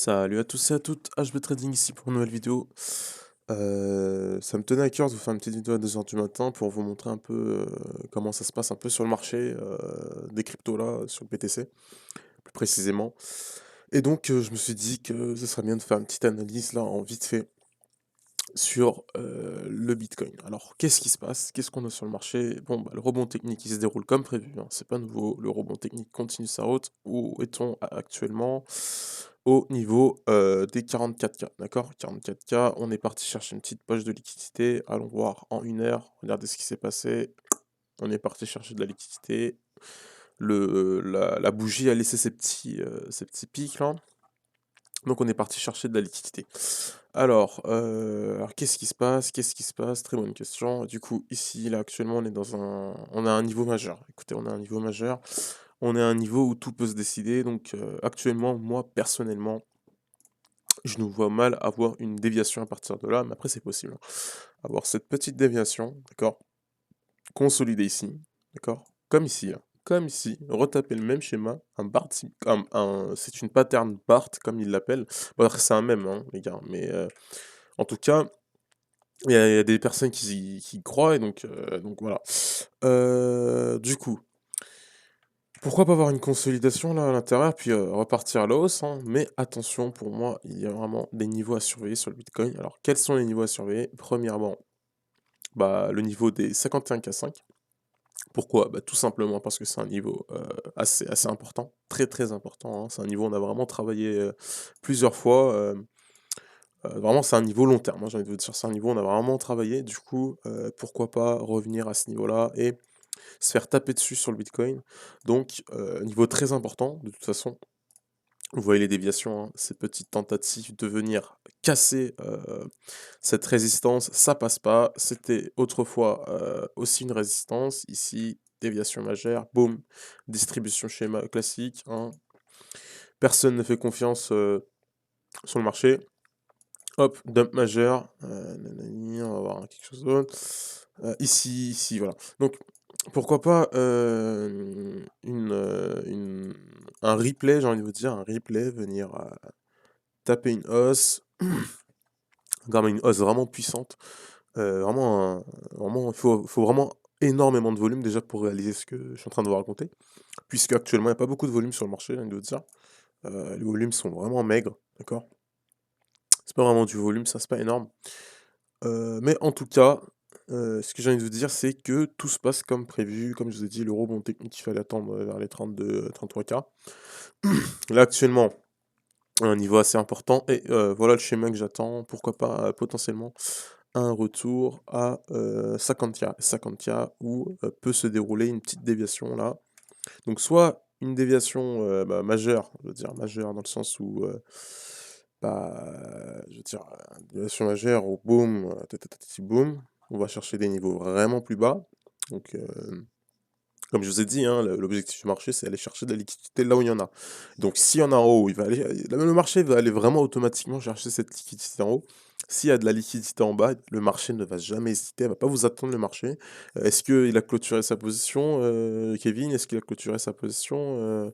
Salut à tous et à toutes, HB Trading ici pour une nouvelle vidéo. Ça me tenait à cœur de vous faire une petite vidéo à 2 heures du matin pour vous montrer un peu comment ça se passe un peu sur le marché des cryptos là, sur le BTC, plus précisément. Et donc je me suis dit que ce serait bien de faire une petite analyse là en vite fait sur le Bitcoin. Alors qu'est-ce qui se passe? Qu'est-ce qu'on a sur le marché? Bon, bah, le rebond technique il se déroule comme prévu, hein, c'est pas nouveau. Le rebond technique continue sa route. Où est-on actuellement? Au niveau des 44K, d'accord? 44K, on est parti chercher une petite poche de liquidité. Allons voir en 1 heure, regardez ce qui s'est passé. On est parti chercher de la liquidité. La bougie a laissé ses petits pics là. Donc on est parti chercher de la liquidité. Alors qu'est-ce qui se passe? Qu'est-ce qui se passe? Très bonne question. Du coup, ici, là, actuellement, on a un niveau majeur. Écoutez, on a un niveau majeur. On est à un niveau où tout peut se décider. Donc, actuellement, moi, personnellement, je nous vois mal avoir une déviation à partir de là. Mais après, c'est possible, hein. Avoir cette petite déviation, d'accord? Consolider ici, d'accord? Comme ici, là. Comme ici, retaper le même schéma, un Bart, c'est une pattern Bart, comme ils l'appellent. Bon, après, c'est un mème, hein, les gars, mais en tout cas, il y a des personnes qui y croient et donc voilà. Du coup, pourquoi pas avoir une consolidation là à l'intérieur puis, repartir à la hausse, hein? Mais attention, pour moi, il y a vraiment des niveaux à surveiller sur le Bitcoin. Alors quels sont les niveaux à surveiller? Premièrement, bah, le niveau des 51K5. Pourquoi? Bah, tout simplement parce que c'est un niveau, assez important, très, très important, hein. C'est un niveau où on a vraiment travaillé, plusieurs fois, vraiment c'est un niveau long terme, hein, j'ai envie de vous dire. C'est un niveau où on a vraiment travaillé. Du coup, pourquoi pas revenir à ce niveau-là et se faire taper dessus sur le Bitcoin. Donc, niveau très important, de toute façon. Vous voyez les déviations, hein, ces petites tentatives de venir casser cette résistance, ça passe pas. C'était autrefois aussi une résistance. Ici, déviation majeure, boum, distribution schéma classique, hein. Personne ne fait confiance sur le marché. Hop, dump majeur, nanani, on va voir quelque chose d'autre. Ici, voilà. Donc, pourquoi pas un replay, j'ai envie de vous dire, un replay, venir taper une hausse, vraiment une hausse vraiment puissante. Vraiment, il faut vraiment énormément de volume déjà pour réaliser ce que je suis en train de vous raconter. Puisque actuellement, il n'y a pas beaucoup de volume sur le marché, j'ai envie de vous dire. Les volumes sont vraiment maigres, d'accord? C'est pas vraiment du volume, ça, c'est pas énorme. Mais en tout cas, ce que j'ai envie de vous dire, c'est que tout se passe comme prévu. Comme je vous ai dit, le rebond technique, il fallait attendre, vers les 32-33K. Là, actuellement, un niveau assez important et voilà le schéma que j'attends. Pourquoi pas, potentiellement un retour à, 50K. 50K où, peut se dérouler une petite déviation là. Donc soit une déviation, bah, majeure, je veux dire majeure dans le sens où, bah, je veux dire, déviation majeure où boum, tatatati boum, on va chercher des niveaux vraiment plus bas. Donc, comme je vous ai dit, hein, l'objectif du marché, c'est aller chercher de la liquidité là où il y en a. Donc s'il y en a en haut, il va aller le marché va aller vraiment automatiquement chercher cette liquidité en haut. S'il y a de la liquidité en bas, le marché ne va jamais hésiter, il va pas vous attendre le marché. Est-ce qu'il a clôturé sa position, Kevin? Est-ce qu'il a clôturé sa position,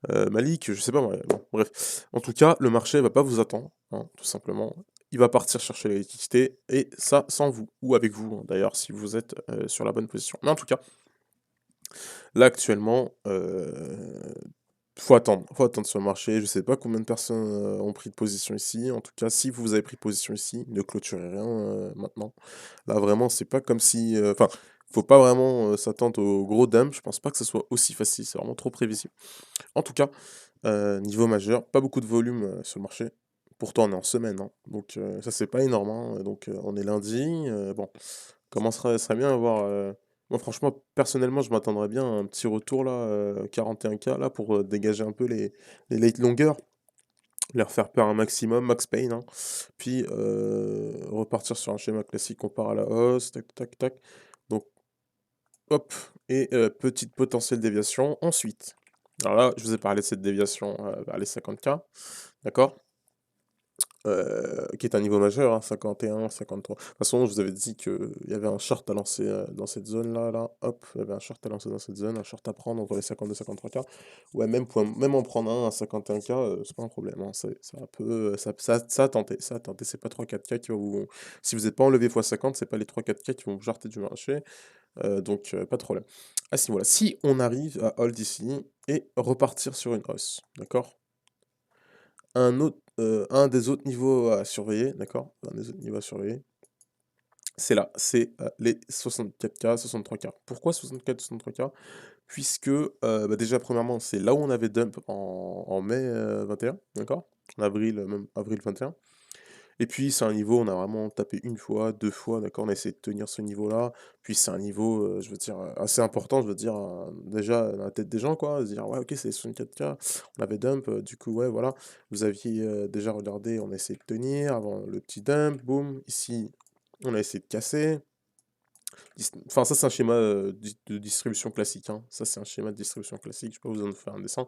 Malik? Je sais pas moi, bon bref. En tout cas, le marché va pas vous attendre, hein, tout simplement. Il va partir chercher la liquidité et ça sans vous ou avec vous, hein, d'ailleurs si vous êtes, sur la bonne position. Mais en tout cas, là, actuellement, faut attendre sur le marché. Je sais pas combien de personnes, ont pris de position ici. En tout cas, si vous avez pris position ici, ne clôturez rien, maintenant. Là, vraiment, c'est pas comme si, enfin, faut pas vraiment, s'attendre au gros dump. Je pense pas que ce soit aussi facile, c'est vraiment trop prévisible. En tout cas, niveau majeur, pas beaucoup de volume, sur le marché. Pourtant, on est en semaine, hein, donc ça, c'est pas énorme, hein, donc on est lundi, bon, serait bien à avoir, moi franchement, personnellement, je m'attendrais bien à un petit retour là, 41K là pour, dégager un peu les late longueurs, leur faire peur un maximum, max pain, hein. Puis, repartir sur un schéma classique, on part à la hausse, tac, tac, tac. Donc hop et petite potentielle déviation ensuite. Alors là, je vous ai parlé de cette déviation, vers les 50K, d'accord? qui est un niveau majeur, hein, 51, 53. De toute façon, je vous avais dit qu'il y avait un short à lancer dans cette zone-là, là, hop, il y avait un short à lancer dans cette zone, un short à prendre entre les 52 et 53K. Ouais, même en prendre un à 51K, c'est pas un problème, hein, c'est un peu, ça a tenté, c'est pas 3-4K qui va vous... Si vous n'êtes pas en levier x50, c'est pas les 3-4K qui vont vous jarter du marché, donc pas de problème. À ce niveau-là, si on arrive à hold ici et repartir sur une hausse, d'accord? Un des autres niveaux à surveiller, d'accord? Un des autres niveaux à surveiller, c'est là, c'est, les 64K, 63K. Pourquoi 64, 63K? Puisque, bah, déjà premièrement, c'est là où on avait dump en mai, 21, d'accord? En avril, même avril 21. Et puis c'est un niveau, on a vraiment tapé une fois, 2 fois, d'accord? On a essayé de tenir ce niveau-là. Puis c'est un niveau, je veux dire, assez important, je veux dire, déjà dans la tête des gens, quoi. Se dire: «Ouais, OK, c'est 64K, on avait dump, du coup, ouais, voilà». Vous aviez, déjà regardé, on a essayé de tenir avant le petit dump, boum. Ici, on a essayé de casser. Enfin, ça, c'est un schéma de distribution classique, hein. Ça, c'est un schéma de distribution classique. Je peux vous en faire un dessin.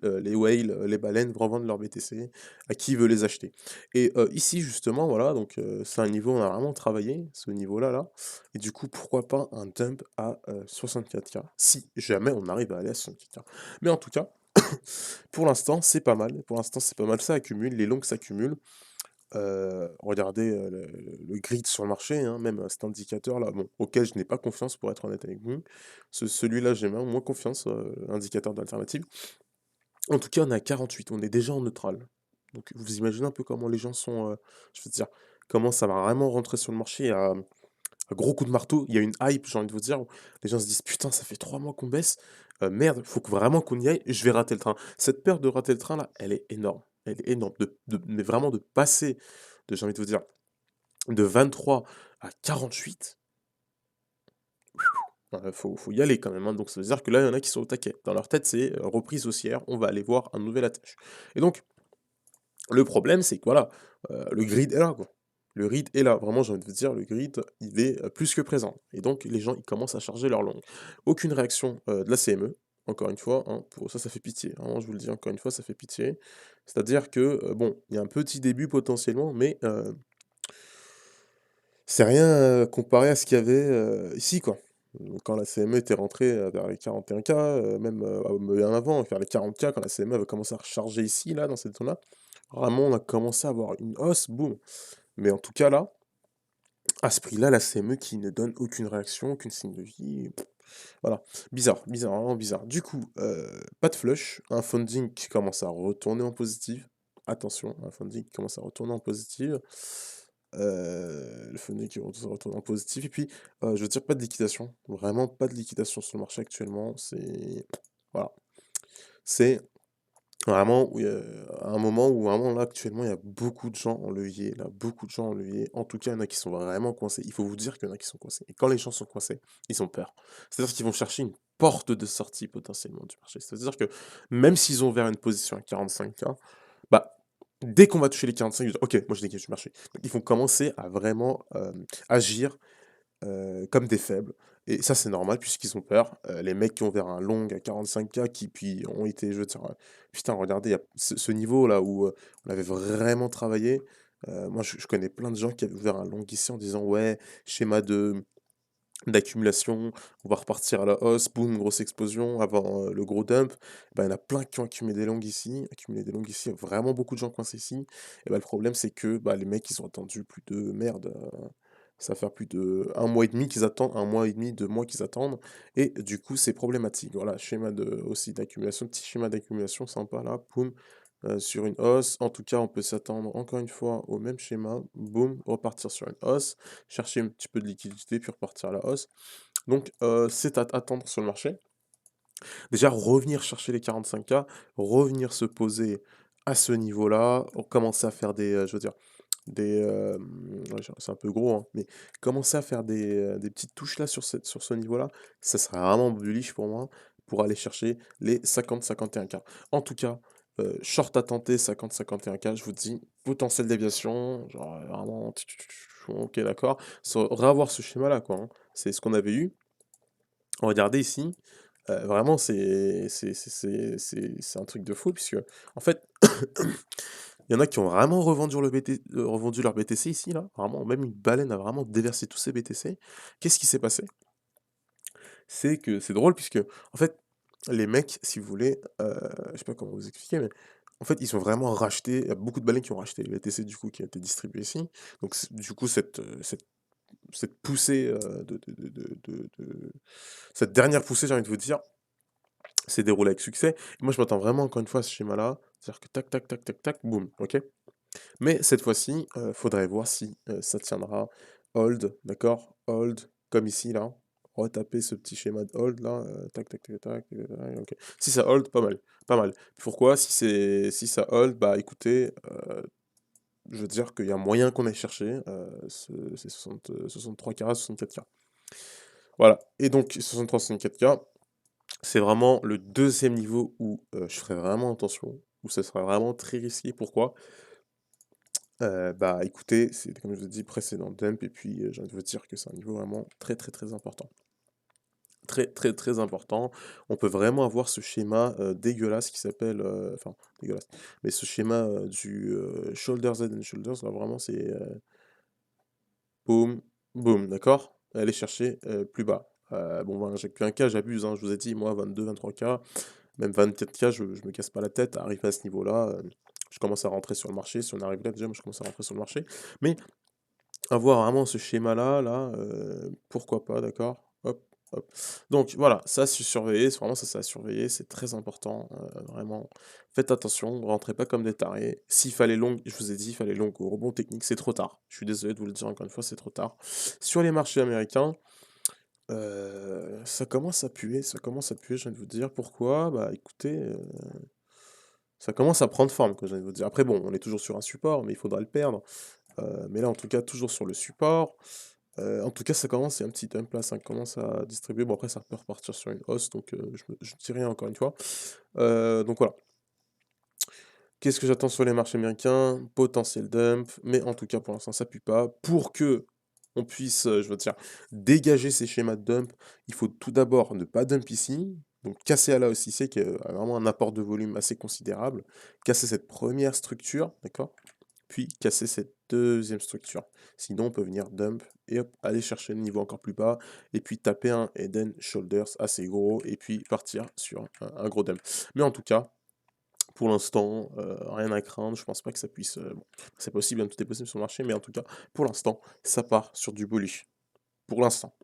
Les whales, les baleines revendent leurs BTC à qui veut les acheter. Et ici, justement, voilà, donc c'est un niveau, on a vraiment travaillé, ce niveau-là, là. Et du coup, pourquoi pas un dump à 64K, si jamais on arrive à aller à 64K. Mais en tout cas, pour l'instant, c'est pas mal. Pour l'instant, c'est pas mal. Ça accumule, les longues s'accumulent. Regardez, le grid sur le marché, hein, même, cet indicateur-là, bon, auquel je n'ai pas confiance pour être honnête avec vous. Celui-là, j'ai moins confiance, l'indicateur d'alternative. En tout cas, on est à 48, on est déjà en neutral. Donc vous imaginez un peu comment les gens sont, je veux dire, comment ça va vraiment rentrer sur le marché à gros coup de marteau. Il y a une hype, j'ai envie de vous dire, où les gens se disent: «Putain, ça fait 3 mois qu'on baisse, merde, faut que vraiment qu'on y aille, je vais rater le train». Cette peur de rater le train là, elle est énorme. Elle est énorme. Mais vraiment de passer j'ai envie de vous dire, de 23 à 48, faut y aller quand même, hein. Donc ça veut dire que là, il y en a qui sont au taquet. Dans leur tête, c'est, reprise haussière, on va aller voir un nouvel attach. Et donc le problème, c'est que voilà, le grid est là, quoi. Le grid est là. Vraiment, j'ai envie de vous dire, le grid, il est, plus que présent. Et donc les gens, ils commencent à charger leur longue. Aucune réaction, de la CME, encore une fois, hein, pour ça, ça fait pitié. Vraiment, je vous le dis encore une fois, ça fait pitié. C'est-à-dire que, bon, il y a un petit début potentiellement, mais, c'est rien, comparé à ce qu'il y avait, ici, quoi. Quand la CME était rentrée, vers les 41K, même, bien avant, vers les 40K, quand la CME avait commencé à recharger ici, là, dans cette zone-là, vraiment, on a commencé à avoir une hausse, boum. Mais en tout cas, là, à ce prix-là, la CME qui ne donne aucune réaction, aucune signe de vie, voilà. Bizarre, bizarre, vraiment bizarre. Du coup, pas de flush, un funding qui commence à retourner en positif. Attention, un funding qui commence à retourner en positif. Le funding qui retourne en positif et puis, je veux dire pas de liquidation, vraiment pas de liquidation sur le marché actuellement, c'est voilà. C'est vraiment où il y a un moment où vraiment là, actuellement, il y a beaucoup de gens en levier, là, beaucoup de gens en levier. En tout cas, il y en a qui sont vraiment coincés. Il faut vous dire qu'il y en a qui sont coincés et quand les gens sont coincés, ils ont peur. C'est-à-dire qu'ils vont chercher une porte de sortie potentiellement du marché. C'est-à-dire que même s'ils ont ouvert une position à 45K, bah, dès qu'on va toucher les 45, ils disent: «OK, moi je dégage du marché». Donc ils vont commencer à vraiment, agir, comme des faibles et ça, c'est normal puisqu'ils ont peur. Les mecs qui ont ouvert un long à 45K qui puis ont été, je veux dire, putain regardez, il y a ce niveau-là où, on avait vraiment travaillé, moi je connais plein de gens qui avaient ouvert un long ici en disant: «Ouais, schéma d'accumulation, on va repartir à la hausse, boum, grosse explosion avant, le gros dump». Bah, il y en a plein qui ont accumulé des longues ici, vraiment beaucoup de gens coincés ici et bah, le problème c'est que, bah, les mecs ils ont attendu plus de merde, ça va faire plus de 1 mois et demi qu'ils attendent, 1 mois et demi, 2 mois qu'ils attendent et du coup c'est problématique. Voilà, schéma aussi d'accumulation, petit schéma d'accumulation sympa là, boum, sur une hausse. En tout cas, on peut s'attendre encore une fois au même schéma, boum, repartir sur une hausse, chercher un petit peu de liquidité puis repartir à la hausse. Donc c'est à attendre sur le marché. Déjà revenir chercher les 45K, revenir se poser à ce niveau-là, commencer à faire je veux dire, ouais, c'est un peu gros, hein, mais commencer à faire des petites touches là sur ce niveau-là, ça serait vraiment bullish pour moi, pour aller chercher les 50-51K. En tout cas, short à tenter 50-51K, je vous dis, potentiel déviation, genre, vraiment OK d'accord, revoir ce schéma-là quoi, hein. C'est ce qu'on avait eu. Regardez ici, vraiment c'est un truc de fou puisque, en fait, Il y en a qui ont vraiment revendu leur BTC ici, là, vraiment, même une baleine a vraiment déversé tous ses BTC. Qu'est-ce qui s'est passé? C'est que c'est drôle puisque, en fait, les mecs, si vous voulez, je sais pas comment vous expliquer, mais en fait, ils ont vraiment racheté il y a beaucoup de baleines qui ont racheté les BTC, du coup, qui a été distribué ici. Donc du coup, cette poussée, cette dernière poussée, j'ai envie de vous dire, s'est déroulée avec succès. Et moi, je m'attends vraiment, encore une fois, à ce schéma-là. C'est-à-dire que tac, tac, tac, tac, tac, boum, OK? Mais cette fois-ci, faudrait voir si, ça tiendra. Hold, d'accord? Hold, comme ici là. Retaper ce petit schéma de hold là, tac, tac, tac, tac, OK. Si ça hold, pas mal, pas mal. Pourquoi? Si ça hold, bah, écoutez, je veux dire qu'il y a moyen qu'on aille chercher, ces 63 K, 64 K. Voilà, et donc 63-64 K, c'est vraiment le deuxième niveau où, je ferai vraiment attention, où ça sera vraiment très risqué. Pourquoi? Bah, écoutez, c'est comme je vous ai dit, précédent dump et puis, j'ai envie de vous dire que c'est un niveau vraiment très, très, très important. Très, très, très important. On peut vraiment avoir ce schéma, dégueulasse qui s'appelle, enfin dégueulasse, mais ce schéma, shoulders head and shoulders là vraiment c'est, boum, boum, d'accord? Aller chercher, plus bas. Bon ben, j'ai plus un K, j'abuse, hein, je vous ai dit moi 22-23 K, même 24 K, je me casse pas la tête à arriver à ce niveau-là, je commence à rentrer sur le marché. Si on arrive là déjà, moi je commence à rentrer sur le marché, mais avoir vraiment ce schéma-là, là, pourquoi pas, d'accord? Hop, hop. Donc voilà, ça c'est surveiller, c'est vraiment ça, c'est à surveiller, c'est très important, vraiment. Faites attention, rentrez pas comme des tarés. S'il fallait long, je vous ai dit, il fallait long au rebond technique, c'est trop tard. Je suis désolé de vous le dire encore une fois, c'est trop tard. Sur les marchés américains, ça commence à puer, je viens de vous dire. Pourquoi? Bah écoutez, ça commence à prendre forme, quoi, je viens de vous dire. Après bon, on est toujours sur un support, mais il faudra le perdre. Mais là, en tout cas, toujours sur le support. En tout cas, ça commence, il y a un petit dump là, ça commence à distribuer. Bon, après, ça peut repartir sur une hausse, donc je dis rien encore une fois. Donc voilà. Qu'est-ce que j'attends sur les marchés américains? Potentiel dump, mais en tout cas, pour l'instant, ça pue pas. Pour que on puisse, je veux dire, dégager ces schémas de dump, il faut tout d'abord ne pas dump ici, donc casser à la hausse ici, qui a vraiment un apport de volume assez considérable. Casser cette première structure, d'accord? Puis casser cette deuxième structure. Sinon, on peut venir dump et hop, aller chercher le niveau encore plus bas, et puis taper un head and shoulders assez gros, et puis partir sur un gros dump. Mais en tout cas, pour l'instant, rien à craindre. Je pense pas que ça puisse. Bon, c'est possible, hein, tout est possible sur le marché, mais en tout cas, pour l'instant, ça part sur du bullish. Pour l'instant.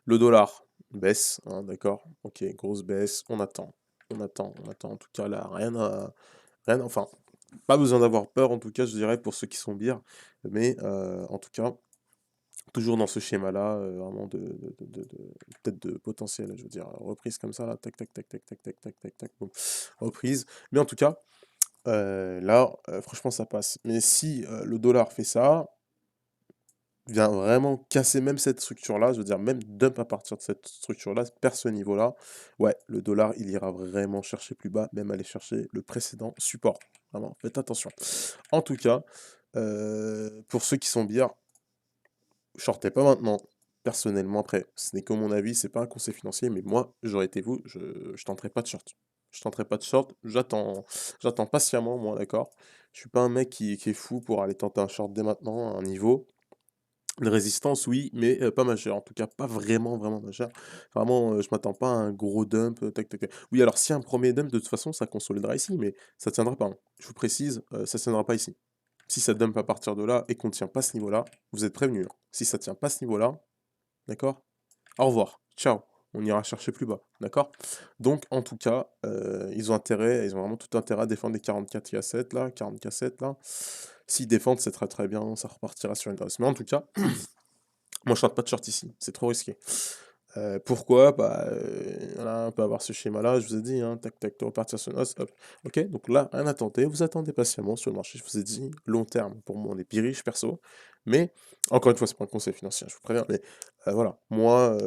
Le dollar baisse, hein, d'accord? Ok, grosse baisse. On attend. On attend. On attend. En tout cas, là, enfin, pas besoin d'avoir peur, en tout cas, je dirais, pour ceux qui sont bières, mais en tout cas, toujours dans ce schéma-là, vraiment peut-être de potentiel, je veux dire, reprise comme ça, là, tac, tac, tac, tac, tac, tac, tac, tac, tac, boum, reprise. Mais en tout cas, là, franchement, ça passe. Mais si le dollar fait ça, vient vraiment casser même cette structure-là, je veux dire, même dump à partir de cette structure-là, perd ce niveau-là, ouais, le dollar, il ira vraiment chercher plus bas, même aller chercher le précédent support. Vraiment, faites attention. En tout cas, pour ceux qui sont bières, shortez pas maintenant. Personnellement, après, ce n'est que mon avis, c'est pas un conseil financier, mais moi, j'aurais été vous, je tenterai pas de short. Je tenterai pas de short, j'attends patiemment, moi, d'accord? Je suis pas un mec qui est fou pour aller tenter un short dès maintenant à un niveau. Une résistance, oui, mais pas majeure, en tout cas pas vraiment, vraiment majeure. Vraiment, je m'attends pas à un gros dump, tac, tac, tac. Oui, alors si un premier dump, de toute façon, ça consolidera ici, mais ça tiendra pas, hein. Je vous précise, ça tiendra pas ici. Si ça dump à partir de là et qu'on tient pas ce niveau-là, vous êtes prévenus, hein. Si ça tient pas ce niveau-là, d'accord? Au revoir, ciao, on ira chercher plus bas, d'accord? Donc en tout cas, ils ont vraiment tout intérêt à défendre les 44K7 là, 40K7 là. S'ils défendent, c'est très, très bien, ça repartira sur une hausse. Mais en tout cas, moi je tente pas de short ici, c'est trop risqué. Pourquoi? Bah, voilà, on peut avoir ce schéma-là, je vous ai dit, hein, tac, tac, repartir sur une hausse, hop. OK, donc là, rien à tenter, vous attendez patiemment sur le marché, je vous ai dit, long terme, pour moi, on est piriche perso, mais encore une fois, c'est pas un conseil financier, hein, je vous préviens, mais voilà, moi,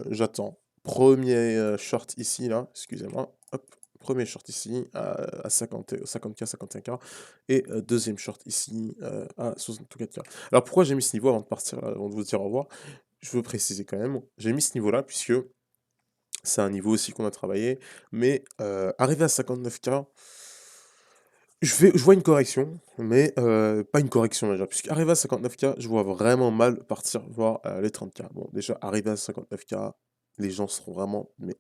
j'attends. Premier short ici, là, excusez-moi, hop, premier short ici à 50K, 55K, et deuxième short ici à 64K. Alors pourquoi j'ai mis ce niveau avant de partir, là, avant de vous dire au revoir? Je veux préciser quand même, j'ai mis ce niveau-là puisque c'est un niveau aussi qu'on a travaillé, mais arrivé à 59K, je vois une correction, mais pas une correction majeure, puisqu'arrivé à 59K, je vois vraiment mal partir voir, les 30K. Bon, déjà, arrivé à 59K, les gens seront vraiment, mais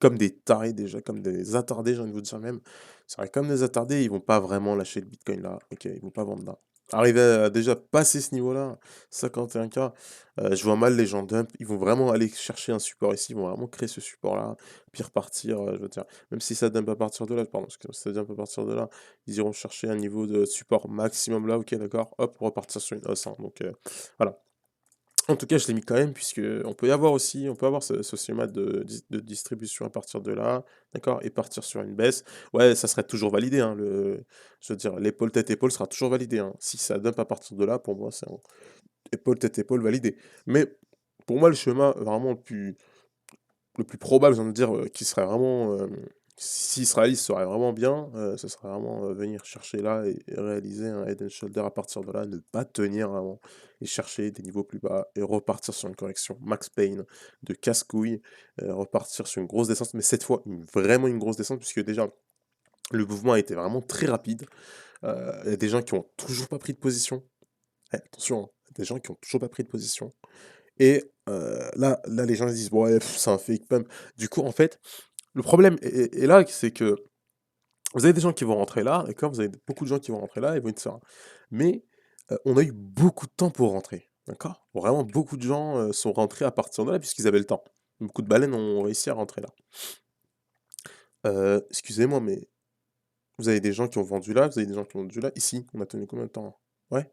comme des tarés déjà, comme des attardés, j'ai envie de vous dire même. C'est vrai, comme des attardés, ils vont pas vraiment lâcher le bitcoin là, OK, ils vont pas vendre là. Arriver à déjà passer ce niveau-là, 51K, je vois mal les gens dump. Ils vont vraiment aller chercher un support ici, ils vont vraiment créer ce support-là, puis repartir, je veux dire, même si ça dump à partir de là, pardon, excusez-moi, si ça dump à partir de là, ils iront chercher un niveau de support maximum là, OK, d'accord, hop, repartir sur une hausse, hein, donc voilà. En tout cas, je l'ai mis quand même puisque on peut avoir ce schéma de distribution à partir de là, d'accord? Et partir sur une baisse. Ouais, ça serait toujours validé, hein, je veux dire, l'épaule tête épaule sera toujours validé, hein. Si ça dump à partir de là, pour moi, c'est un épaule tête épaule validé. Mais pour moi, le schéma vraiment le plus probable, j'ai envie de dire, qui serait vraiment, si Israël serait vraiment bien, ce serait vraiment, venir chercher là et réaliser un head and shoulder à partir de là, ne pas tenir vraiment et chercher des niveaux plus bas et repartir sur une correction Max Payne de casse-couille, repartir sur une grosse descente, mais cette fois, vraiment une grosse descente puisque déjà le mouvement a été vraiment très rapide. Il y a des gens qui ont toujours pas pris de position. Eh, attention, hein, des gens qui ont toujours pas pris de position et là les gens ils disent: «Ouais, c'est un fake pump». Du coup, en fait, le problème est là, c'est que vous avez des gens qui vont rentrer là, d'accord? Vous avez beaucoup de gens qui vont rentrer là et vont être sereins. Mais, on a eu beaucoup de temps pour rentrer, d'accord? Vraiment beaucoup de gens, sont rentrés à partir de là puisqu'ils avaient le temps. Beaucoup de baleines ont réussi à rentrer là. Excusez-moi, mais vous avez des gens qui ont vendu là, vous avez des gens qui ont vendu là. Ici, on a tenu combien de temps? Ouais,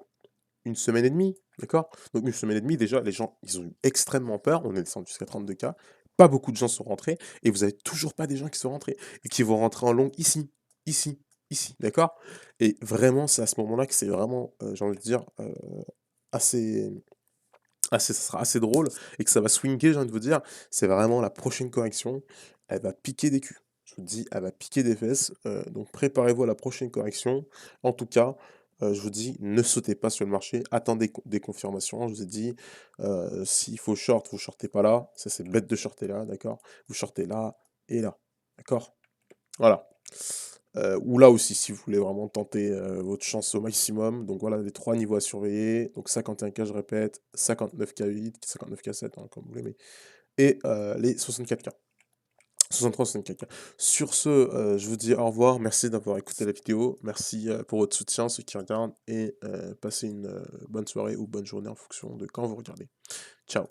une semaine et demie, d'accord? Donc une semaine et demie, déjà, les gens, ils ont eu extrêmement peur. On est descendu jusqu'à 32K. Pas beaucoup de gens sont rentrés et vous avez toujours pas des gens qui sont rentrés et qui vont rentrer en long ici, ici, ici, d'accord? Et vraiment, c'est à ce moment-là que c'est vraiment, j'ai envie de dire, assez ça sera assez drôle et que ça va swinguer, j'ai envie de vous dire. C'est vraiment la prochaine correction, elle va piquer des culs. Je vous dis, elle va piquer des fesses, donc préparez-vous à la prochaine correction. En tout cas, je vous dis, ne sautez pas sur le marché, attendez des confirmations. Je vous ai dit, s'il faut short, vous shortez pas là, ça c'est bête de shorter là, d'accord? Vous shortez là et là, d'accord? Voilà. Ou là aussi, si vous voulez vraiment tenter, votre chance au maximum. Donc voilà les 3 niveaux à surveiller. Donc 51K, je répète, 59K8, 59K7, hein, comme vous l'aimez et les 64K. 63, 64K. Sur ce, je vous dis au revoir. Merci d'avoir écouté la vidéo. Merci, pour votre soutien, ceux qui regardent et passez une, bonne soirée ou bonne journée en fonction de quand vous regardez. Ciao.